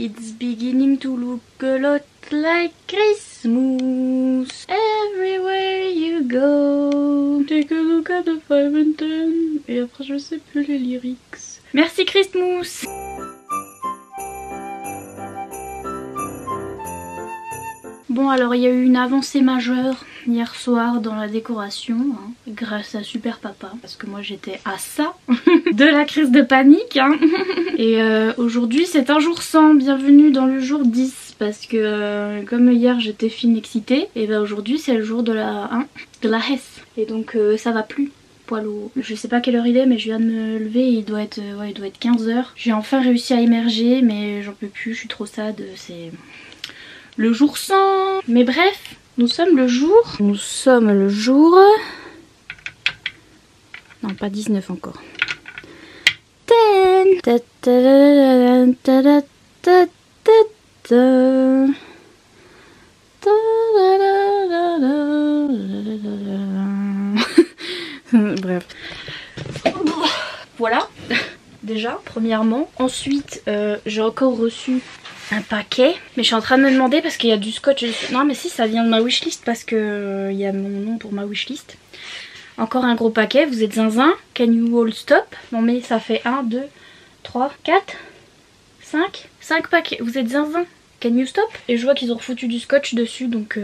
It's beginning to look a lot like Christmas. Everywhere you go. Take a look at the 5 and 10. Et après je sais plus les lyrics. Merci Christmas. Bon alors il y a eu une avancée majeure hier soir dans la décoration, hein, grâce à Super Papa, parce que moi j'étais à ça de la crise de panique. Hein. Et aujourd'hui c'est un jour sans, bienvenue dans le jour 10, parce que comme hier j'étais fine excitée, et ben aujourd'hui c'est le jour de la Hesse. Et donc ça va plus. Poilot. Je sais pas quelle heure il est mais je viens de me lever et il doit être 15h. J'ai enfin réussi à émerger mais j'en peux plus, je suis trop sad, c'est le jour sans. Mais bref, nous sommes le jour. Nous sommes le jour. Non, pas 19 encore. 10. Bref. Voilà. Déjà, premièrement. Ensuite, j'ai encore reçu un paquet, mais je suis en train de me demander parce qu'il y a du scotch dessus. Non mais si, ça vient de ma wishlist parce que il y a mon nom pour ma wishlist. Encore un gros paquet, vous êtes zinzin. Can you all stop? Non mais ça fait 1, 2, 3, 4, 5 paquets, vous êtes zinzin. Can you stop? Et je vois qu'ils ont refoutu du scotch dessus donc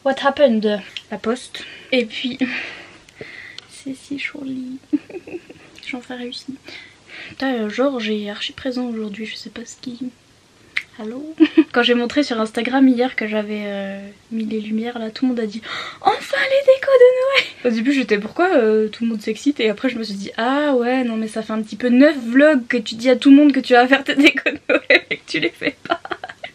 what happened? La poste. Et puis c'est si joli. J'ai enfin réussi. Putain, Georges est archi présent aujourd'hui, je sais pas ce qui... Allô? Quand j'ai montré sur Instagram hier que j'avais mis les lumières là, tout le monde a dit enfin les décos de Noël. Au début j'étais pourquoi tout le monde s'excite, et après je me suis dit ah ouais non mais ça fait un petit peu 9 vlogs que tu dis à tout le monde que tu vas faire tes décos de Noël et que tu les fais pas.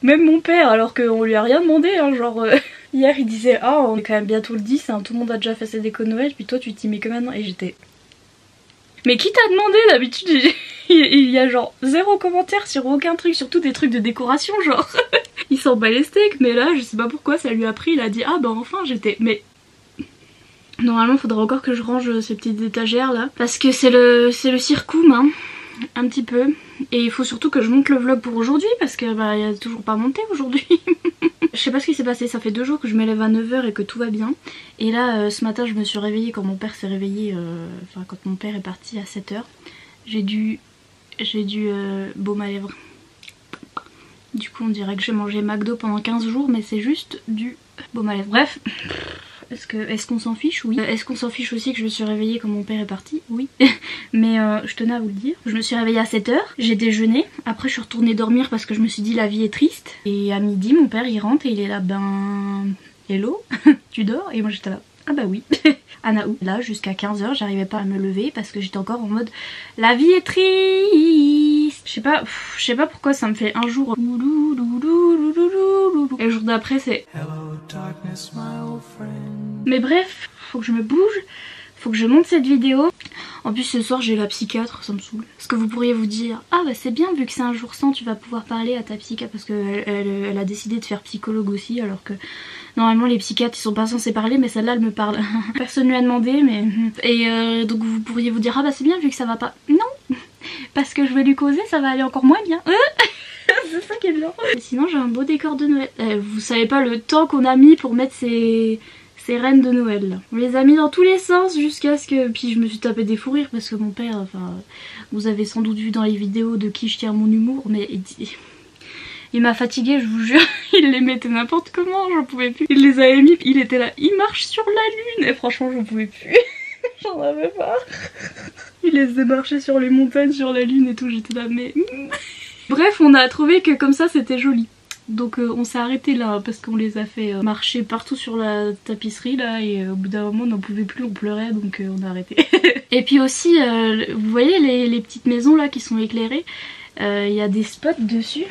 Même mon père, alors qu'on lui a rien demandé, hein, genre hier il disait ah on est quand même bientôt le 10, hein, tout le monde a déjà fait ses décos de Noël, puis toi tu t'y mets que maintenant, et j'étais... Mais qui t'a demandé? D'habitude il y a genre 0 commentaire sur aucun truc, surtout des trucs de décoration genre. Il s'en bat les steaks, mais là je sais pas pourquoi ça lui a pris, il a dit ah bah enfin, j'étais... Mais normalement faudrait encore que je range ces petites étagères là, parce que c'est le circoum hein, un petit peu. Et il faut surtout que je monte le vlog pour aujourd'hui parce que bah il a toujours pas monté aujourd'hui. Je sais pas ce qui s'est passé, ça fait 2 jours que je me lève à 9 h et que tout va bien. Et là ce matin je me suis réveillée quand mon père s'est réveillé, enfin quand mon père est parti à 7 h. J'ai du baume à lèvres. Du coup on dirait que j'ai mangé McDo pendant 15 jours mais c'est juste du baume à lèvres. Bref, est-ce qu'on s'en fiche? Oui. Est-ce qu'on s'en fiche aussi que je me suis réveillée quand mon père est parti? Oui. Mais je tenais à vous le dire. Je me suis réveillée à 7 h, j'ai déjeuné. Après je suis retournée dormir parce que je me suis dit la vie est triste. Et à midi mon père il rentre et il est là, ben... Hello, tu dors? Et moi j'étais là, ah bah oui. Anaou. Là jusqu'à 15 h j'arrivais pas à me lever parce que j'étais encore en mode la vie est triste. Je sais pas pourquoi ça me fait un jour et le jour d'après c'est mais bref, faut que je me bouge, faut que je monte cette vidéo. En plus ce soir j'ai la psychiatre, ça me saoule. Parce que vous pourriez vous dire ah bah c'est bien vu que c'est un jour sans, tu vas pouvoir parler à ta psychiatre, parce qu'elle elle a décidé de faire psychologue aussi, alors que normalement les psychiatres ils sont pas censés parler, mais celle-là elle me parle. Personne lui a demandé mais... Et donc vous pourriez vous dire ah bah c'est bien vu que ça va pas. Non, parce que je vais lui causer, ça va aller encore moins bien. C'est ça qui est bien. Et sinon j'ai un beau décor de Noël. Vous savez pas le temps qu'on a mis pour mettre ces reines de Noël là. On les a mis dans tous les sens jusqu'à ce que... Puis je me suis tapé des fous rires parce que mon père, enfin... Vous avez sans doute vu dans les vidéos de qui je tiens mon humour, mais... Il m'a fatiguée, je vous jure. Il les mettait n'importe comment, j'en pouvais plus. Il les avait mis, il était là, il marche sur la lune. Et franchement j'en pouvais plus. J'en avais marre. Il les faisait marcher sur les montagnes, sur la lune et tout, j'étais là mais... Bref, on a trouvé que comme ça c'était joli. Donc on s'est arrêté là parce qu'on les a fait marcher partout sur la tapisserie là, et au bout d'un moment on n'en pouvait plus, on pleurait, donc on a arrêté. Et puis aussi vous voyez les petites maisons là qui sont éclairées, il y a des spots dessus.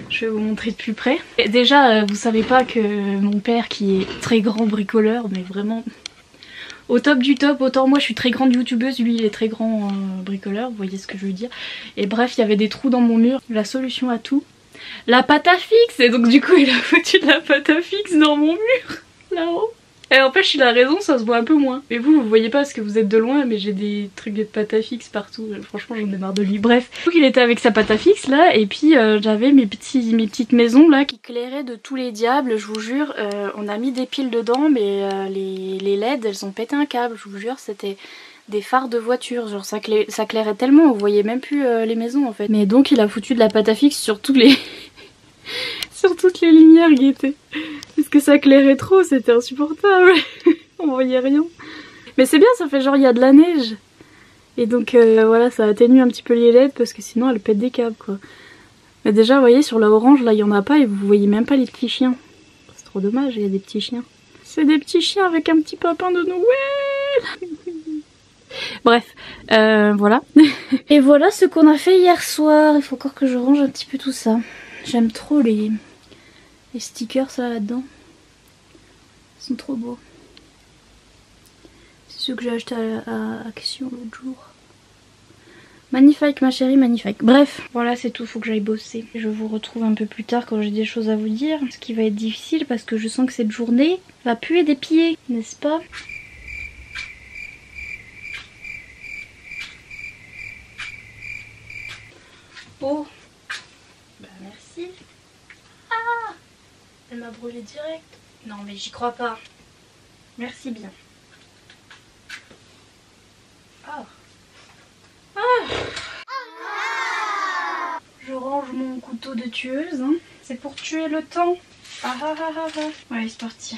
Je vais vous montrer de plus près. Et déjà vous savez pas que mon père qui est très grand bricoleur, mais vraiment au top du top, autant moi je suis très grande youtubeuse, lui il est très grand bricoleur, vous voyez ce que je veux dire. Et bref, il y avait des trous dans mon mur, la solution à tout, la pâte à fixe. Et donc du coup il a foutu de la pâte à fixe dans mon mur, là-haut. Et en fait, il a raison, ça se voit un peu moins. Mais vous voyez pas parce que vous êtes de loin, mais j'ai des trucs de pâte à fixe partout. Franchement, j'en ai marre de lui. Bref, donc il était avec sa pâte à fixe là, et puis j'avais mes petites maisons là qui éclairaient de tous les diables. Je vous jure, on a mis des piles dedans, mais les LED, elles ont pété un câble. Je vous jure, c'était des phares de voiture. Genre ça clairait tellement, on voyait même plus les maisons en fait. Mais donc il a foutu de la pâte à fixe sur tous les sur toutes les lumières qui étaient. Parce que ça clairait trop, c'était insupportable. On voyait rien. Mais c'est bien, ça fait genre il y a de la neige. Et donc voilà, ça atténue un petit peu les LED parce que sinon elles pètent des câbles quoi. Mais déjà, vous voyez, sur la orange, là il y en a pas et vous voyez même pas les petits chiens. C'est trop dommage, il y a des petits chiens. C'est des petits chiens avec un petit papin de Noël. Bref, voilà. Et voilà ce qu'on a fait hier soir. Il faut encore que je range un petit peu tout ça. J'aime trop les stickers là-dedans. Ils sont trop beaux. C'est ceux que j'ai acheté à Action l'autre jour. Magnifique ma chérie, magnifique. Bref, voilà c'est tout, faut que j'aille bosser. Je vous retrouve un peu plus tard quand j'ai des choses à vous dire. Ce qui va être difficile parce que je sens que cette journée va puer des pieds, n'est-ce pas? Oh, bah merci. Ah, elle m'a brûlé direct. Non mais j'y crois pas. Merci bien. Ah. Ah. Je range mon couteau de tueuse. Hein. C'est pour tuer le temps. Ah ah ah ah ah. Ouais, c'est parti.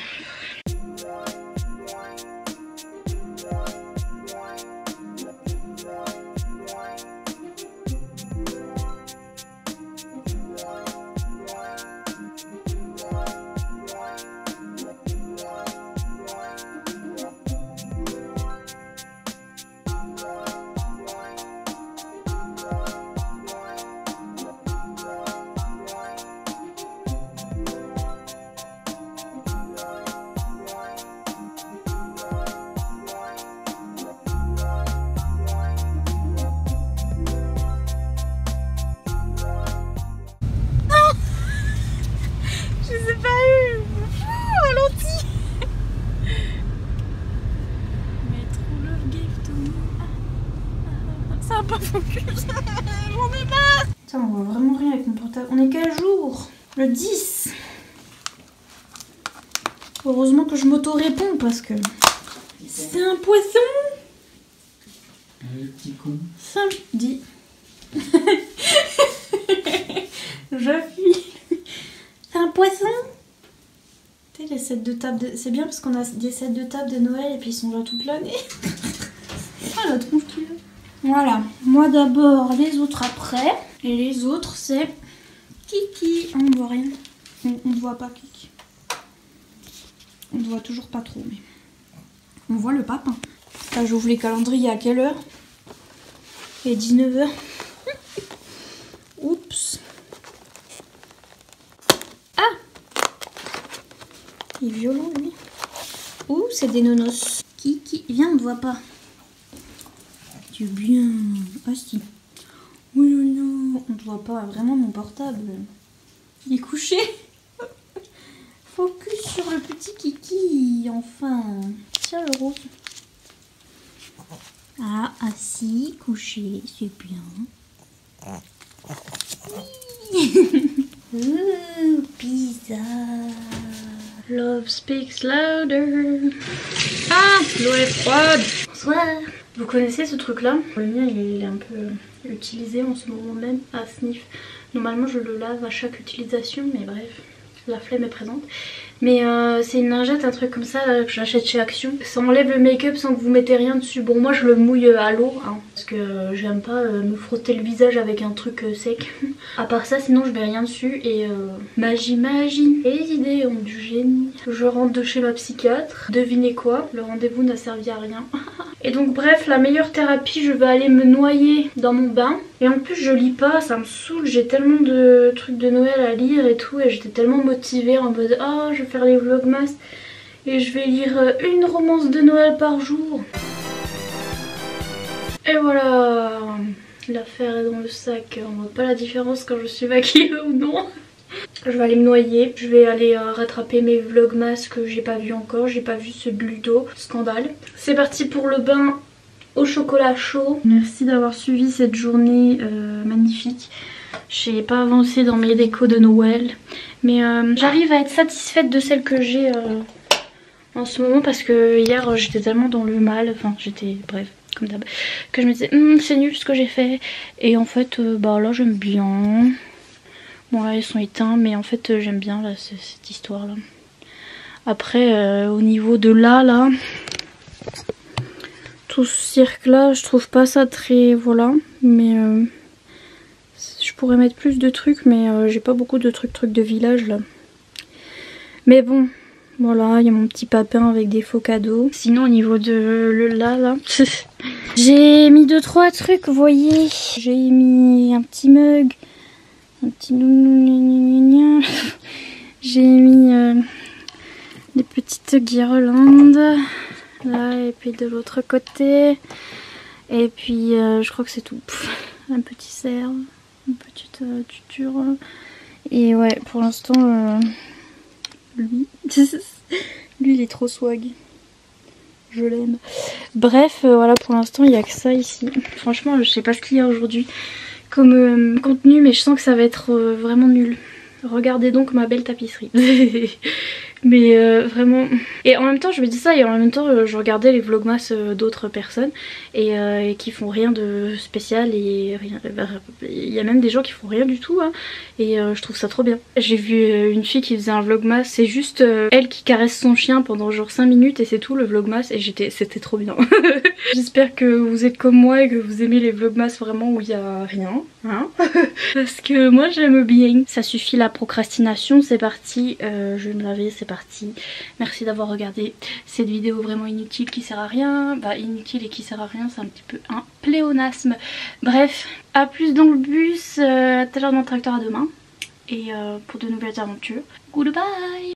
J'en ai marre. Putain, on voit vraiment rien avec mon portable. On est quel jour? Le 10. Heureusement que je m'auto-réponds parce que c'est un poisson. Le petit con. Samedi. Je fuis. C'est un poisson. Tu sais, les sets de table de... C'est bien parce qu'on a des sets de table de Noël et puis ils sont là toute l'année. Ah la tronche qui est. Voilà, moi d'abord, les autres après. Et les autres c'est Kiki. On ne voit rien. On ne voit pas Kiki. On ne voit toujours pas trop, mais on voit le papin. Là j'ouvre les calendriers à quelle heure? Il est 19h. Oups. Ah, il est violent lui. Ouh, c'est des nonos. Kiki, viens, on ne voit pas. Tu bien. Ah si. Oh là là. On ne voit pas vraiment mon portable. Il est couché. Focus sur le petit Kiki. Enfin. Tiens le rose. Ah, assis, couché. C'est bien. Ouh, bizarre. Love speaks louder. Ah, l'eau est froide. Bonsoir. Vous connaissez ce truc là? Le mien il est un peu utilisé en ce moment même à Sniff. Normalement je le lave à chaque utilisation mais bref, la flemme est présente. Mais c'est une lingette, un truc comme ça là, que j'achète chez Action. Ça enlève le make-up sans que vous mettez rien dessus. Bon moi je le mouille à l'eau hein, parce que j'aime pas me frotter le visage avec un truc sec. À part ça sinon je mets rien dessus et magie. Les idées ont du génie. Je rentre de chez ma psychiatre. Devinez quoi? Le rendez-vous n'a servi à rien. Et donc bref, la meilleure thérapie, je vais aller me noyer dans mon bain. Et en plus je lis pas, ça me saoule, j'ai tellement de trucs de Noël à lire et tout. Et j'étais tellement motivée en mode oh je vais faire les vlogmas et je vais lire une romance de Noël par jour. Et voilà, l'affaire est dans le sac, on voit pas la différence quand je suis maquillée ou non. Je vais aller me noyer, je vais aller rattraper mes vlogmas que j'ai pas vu encore. J'ai pas vu ce Ludo, scandale. C'est parti pour le bain au chocolat chaud. Merci d'avoir suivi cette journée magnifique. J'ai pas avancé dans mes décos de Noël, mais j'arrive à être satisfaite de celle que j'ai en ce moment parce que hier j'étais tellement dans le mal, enfin j'étais bref comme d'hab, que je me disais c'est nul ce que j'ai fait, et en fait bah là j'aime bien. Bon là ils sont éteints, mais en fait j'aime bien là, cette histoire là. Après au niveau de là tout ce cirque là, je trouve pas ça très voilà, mais je pourrais mettre plus de trucs, mais j'ai pas beaucoup de trucs de village là. Mais bon, voilà, il y a mon petit papin avec des faux cadeaux. Sinon au niveau de là, j'ai mis 2-3 trucs, vous voyez. J'ai mis un petit mug, un petit nounou, j'ai mis des petites guirlandes là, et puis de l'autre côté. Et puis je crois que c'est tout. Un petit cerf, une petite tuture. Et ouais, pour l'instant, lui il est trop swag. Je l'aime. Bref, voilà, pour l'instant il n'y a que ça ici. Franchement, je sais pas ce qu'il y a aujourd'hui comme contenu, mais je sens que ça va être vraiment nul. Regardez donc ma belle tapisserie. Mais vraiment... Et en même temps je me dis ça, et en même temps je regardais les vlogmas d'autres personnes et qui font rien de spécial, et rien... il y a même des gens qui font rien du tout hein, et je trouve ça trop bien. J'ai vu une fille qui faisait un vlogmas, c'est juste elle qui caresse son chien pendant genre 5 minutes et c'est tout le vlogmas, et c'était trop bien. J'espère que vous êtes comme moi et que vous aimez les vlogmas vraiment où il y a rien hein. Parce que moi j'aime bien. Ça suffit la procrastination, c'est parti, je vais me laver, c'est parti. Merci d'avoir regardé cette vidéo vraiment inutile qui sert à rien. Bah inutile et qui sert à rien, c'est un petit peu un pléonasme. Bref, à plus dans le bus, à tout à l'heure dans le tracteur, à demain. Et pour de nouvelles aventures. Goodbye.